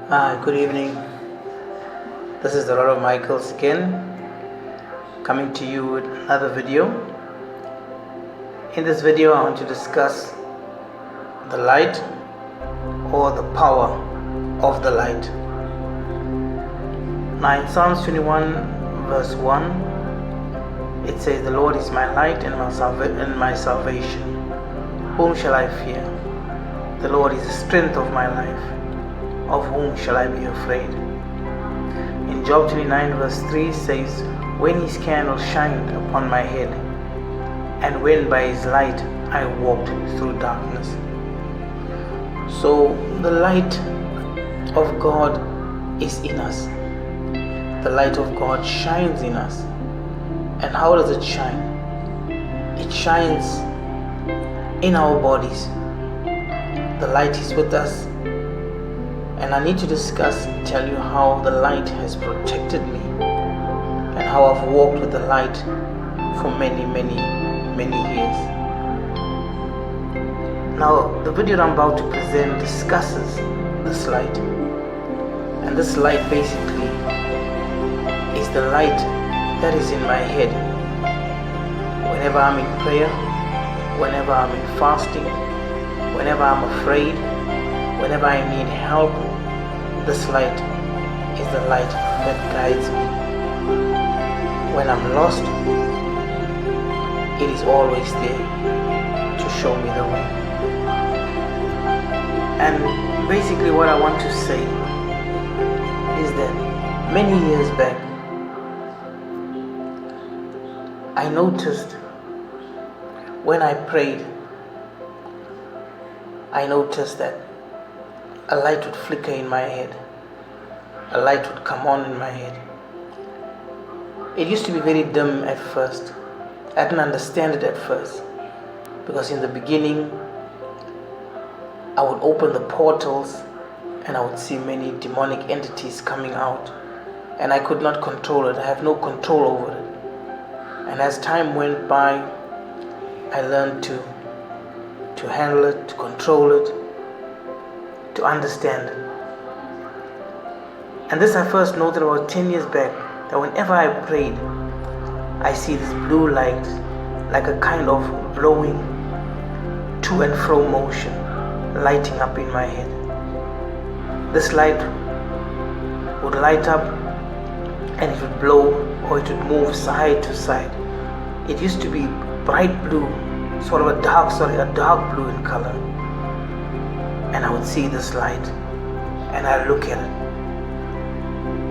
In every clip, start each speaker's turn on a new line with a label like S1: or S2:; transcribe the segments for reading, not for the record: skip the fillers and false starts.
S1: Good evening. This is the Lord of Michaels again, coming to you with another video. In this video, I want to discuss the light or the power of the light. Now, in Psalms 21, verse 1, it says, "The Lord is my light and my salvation. Whom shall I fear? The Lord is the strength of my life. Of whom shall I be afraid?" In Job 29 verse 3 says, "When his candle shined upon my head, and when by his light I walked through darkness." So the light of God is in us. The light of God shines in us. And how does it shine? It shines in our bodies. The light is with us. And I need to discuss and tell you how the light has protected me and how I've walked with the light for many years. Now, the video I'm about to present discusses this light. And this light basically is the light that is in my head. Whenever I'm in prayer, whenever I'm in fasting, whenever I'm afraid, whenever I need help, this light is the light that guides me. When I'm lost, it is always there to show me the way. And basically what I want to say is that many years back, I noticed when I prayed, I noticed that a light would flicker in my head. A light would come on in my head. It used to be very dim at first. I didn't understand it at first. Because in the beginning, I would open the portals and I would see many demonic entities coming out. And I could not control it. I have no control over it. And as time went by, I learned to handle it, to control it, to understand it. And this I first noted about 10 years back, that whenever I prayed, I see this blue light, like a kind of blowing to and fro motion, lighting up in my head. This light would light up and it would blow, or it would move side to side. It used to be bright blue, sort of a dark blue in color. And I would see this light and I look at it.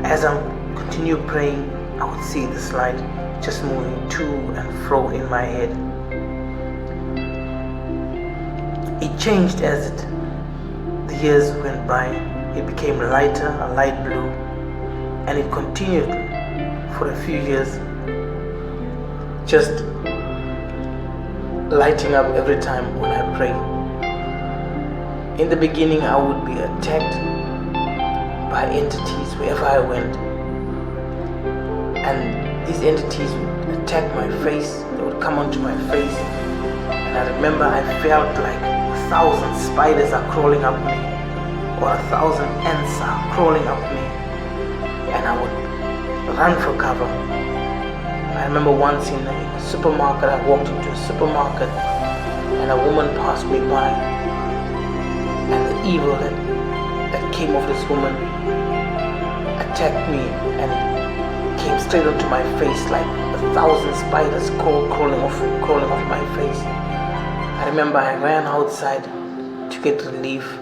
S1: As I continue praying, I would see this light just moving to and fro in my head. It changed as the years went by. It became lighter, a light blue, and it continued for a few years, just lighting up every time when I pray. In the beginning, I would be attacked by entities wherever I went. And these entities would attack my face. They would come onto my face. And I remember I felt like 1,000 spiders are crawling up me, or 1,000 ants are crawling up me. And I would run for cover. I remember once in a supermarket, I walked into a supermarket and a woman passed me by. And the evil that came of this woman attacked me and it came straight onto my face like 1,000 spiders crawling off my face. I remember I ran outside to get relief,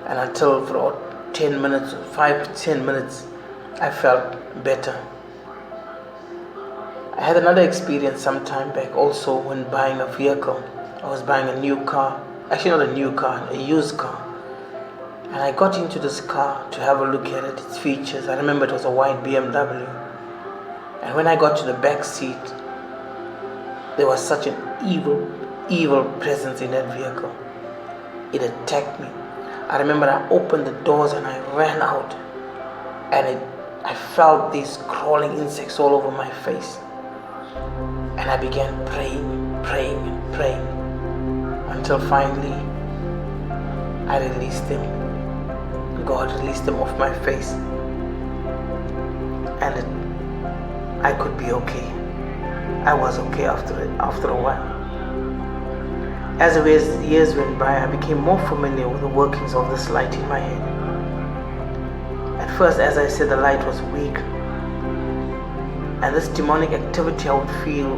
S1: and until for about 10 minutes, 5 to 10 minutes, I felt better. I had another experience some time back also when buying a vehicle. I was buying a new car. Actually not a new car, a used car. And I got into this car to have a look at it, its features. I remember it was a white BMW. And when I got to the back seat, there was such an evil presence in that vehicle. It attacked me. I remember I opened the doors and I ran out. And I felt these crawling insects all over my face. And I began praying until finally I released them. God released them off my face, and I could be okay. I was okay after a while. As the years went by, I became more familiar with the workings of this light in my head. At first, as I said, the light was weak, and this demonic activity I would feel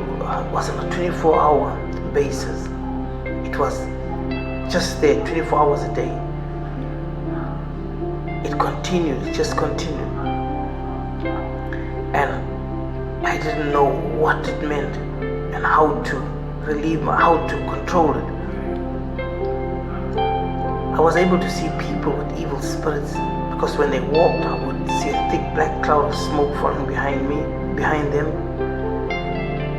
S1: was on a 24-hour basis. It was just there 24 hours a day. It just continued. And I didn't know what it meant and how to how to control it. I was able to see people with evil spirits because when they walked, I would see a thick black cloud of smoke falling behind them.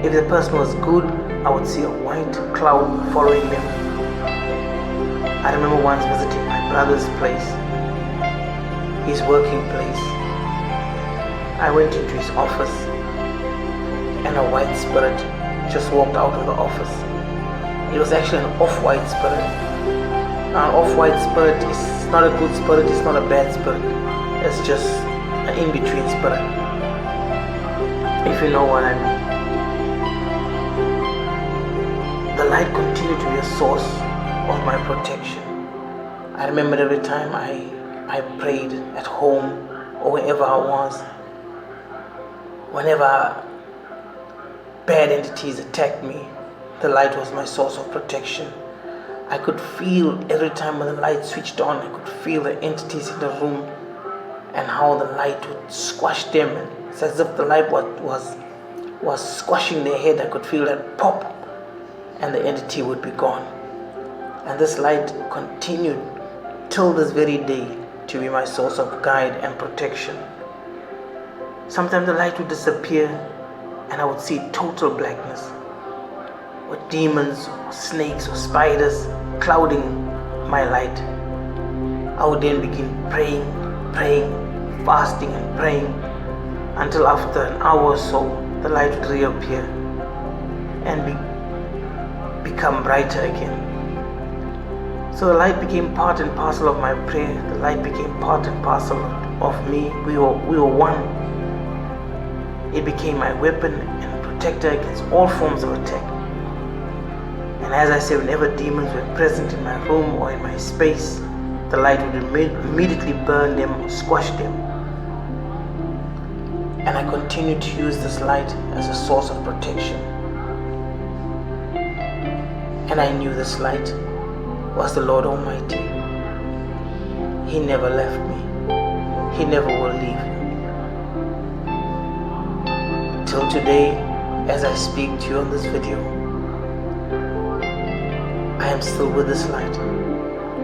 S1: If the person was good, I would see a white cloud following them. I remember once visiting my brother's place, his working place. I went into his office and a white spirit just walked out of the office. It was actually an off-white spirit. Now, an off-white spirit is not a good spirit, it's not a bad spirit. It's just an in-between spirit, if you know what I mean. The light continued to be a source of my protection. I remember every time I prayed at home or wherever I was, whenever bad entities attacked me, the light was my source of protection. I could feel every time when the light switched on, I could feel the entities in the room and how the light would squash them. It's as if the light was squashing their head. I could feel that pop and the entity would be gone. And this light continued till this very day to be my source of guide and protection. Sometimes the light would disappear and I would see total blackness with demons or snakes or spiders clouding my light. I would then begin praying, fasting and praying until after an hour or so the light would reappear and become brighter again. So the light became part and parcel of my prayer. The light became part and parcel of me. We were one. It became my weapon and protector against all forms of attack. And as I said, whenever demons were present in my room or in my space, the light would immediately burn them or squash them. And I continued to use this light as a source of protection. And I knew this light was the Lord Almighty. He never left me. He never will leave me. Till today, as I speak to you on this video, I am still with this light.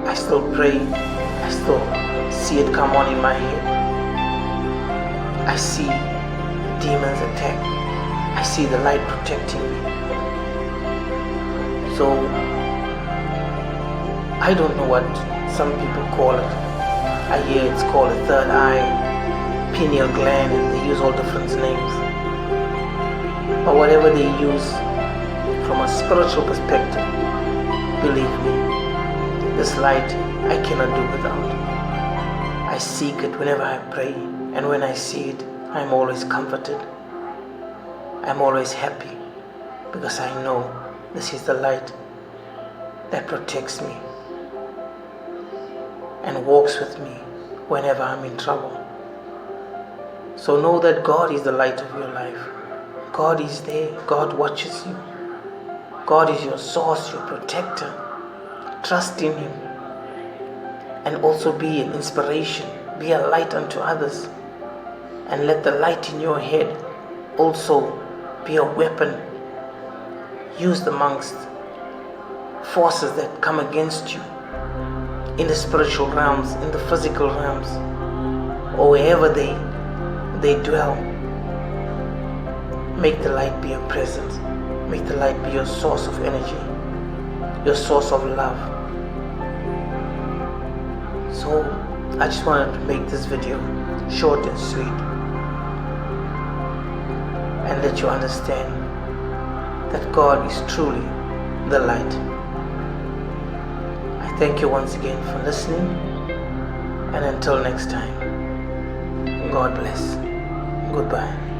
S1: I still pray. I still see it come on in my head. I see demons attack. I see the light protecting me. So, I don't know what some people call it. I hear it's called a third eye, pineal gland, and they use all different names. But whatever they use, from a spiritual perspective, believe me, this light I cannot do without. I seek it whenever I pray, and when I see it, I'm always comforted. I'm always happy, because I know this is the light that protects me and walks with me whenever I'm in trouble. So know that God is the light of your life. God is there. God watches you. God is your source, your protector. Trust in Him. And also be an inspiration. Be a light unto others. And let the light in your head also be a weapon used amongst forces that come against you in the spiritual realms, in the physical realms, or wherever they dwell. Make the light be your presence. Make the light be your source of energy, your source of love. So I just wanted to make this video short and sweet and let you understand that God is truly the light. I thank you once again for listening, And until next time, God bless. Goodbye.